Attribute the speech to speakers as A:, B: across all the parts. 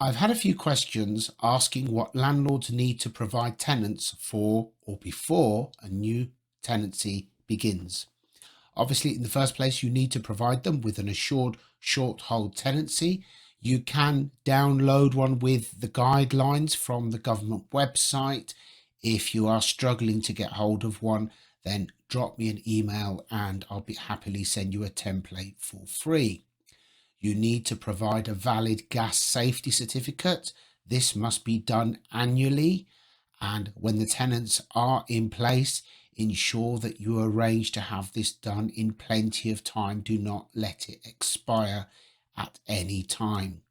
A: I've had a few questions asking what landlords need to provide tenants for or before a new tenancy begins. Obviously, in the first place, you need to provide them with an assured short hold tenancy. You can download one with the guidelines from the government website. If you are struggling to get hold of one, then drop me an email and I'll be happily send you a template for free. You need to provide a valid gas safety certificate. This must be done annually. And when the tenants are in place, ensure that you arrange to have this done in plenty of time. Do not let it expire at any time.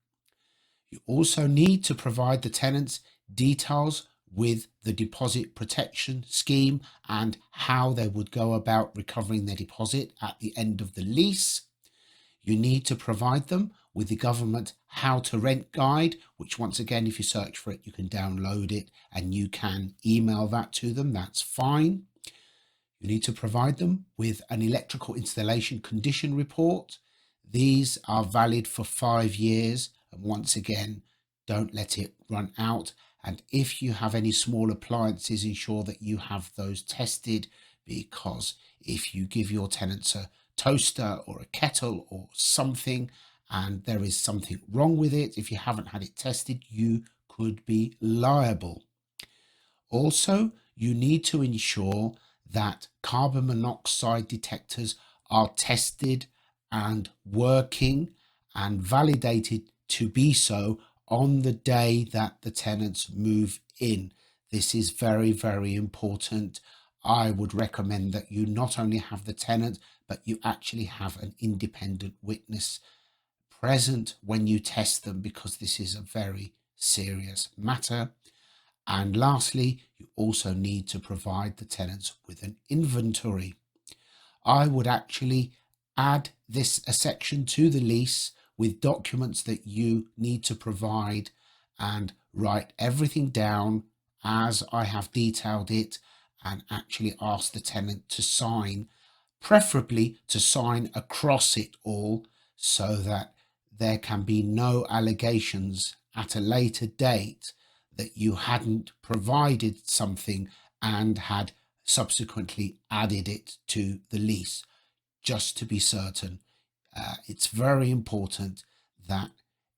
A: You also need to provide the tenants details with the deposit protection scheme and how they would go about recovering their deposit at the end of the lease. You need to provide them with the government how to rent guide, which once again, if you search for it, you can download it and you can email that to them. That's fine. You need to provide them with an electrical installation condition report. These are valid for 5 years. And once again, don't let it run out. And if you have any small appliances, ensure that you have those tested, because if you give your tenants a toaster or a kettle or something and there is something wrong with it, if you haven't had it tested, you could be liable. Also, you need to ensure that carbon monoxide detectors are tested and working and validated to be so on the day that the tenants move in. This is very, very important. I would recommend that you not only have the tenant, but you actually have an independent witness present when you test them, because this is a very serious matter. And lastly, you also need to provide the tenants with an inventory. I would actually add a section to the lease with documents that you need to provide and write everything down as I have detailed it, and actually ask the tenant to sign, preferably to sign across it all, so that there can be no allegations at a later date that you hadn't provided something and had subsequently added it to the lease. Just to be certain, it's very important that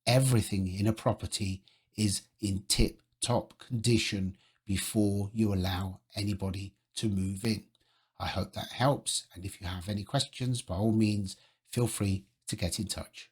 A: everything in a property is in tip-top condition before you allow anybody to move in. I hope that helps, and if you have any questions, by all means, feel free to get in touch.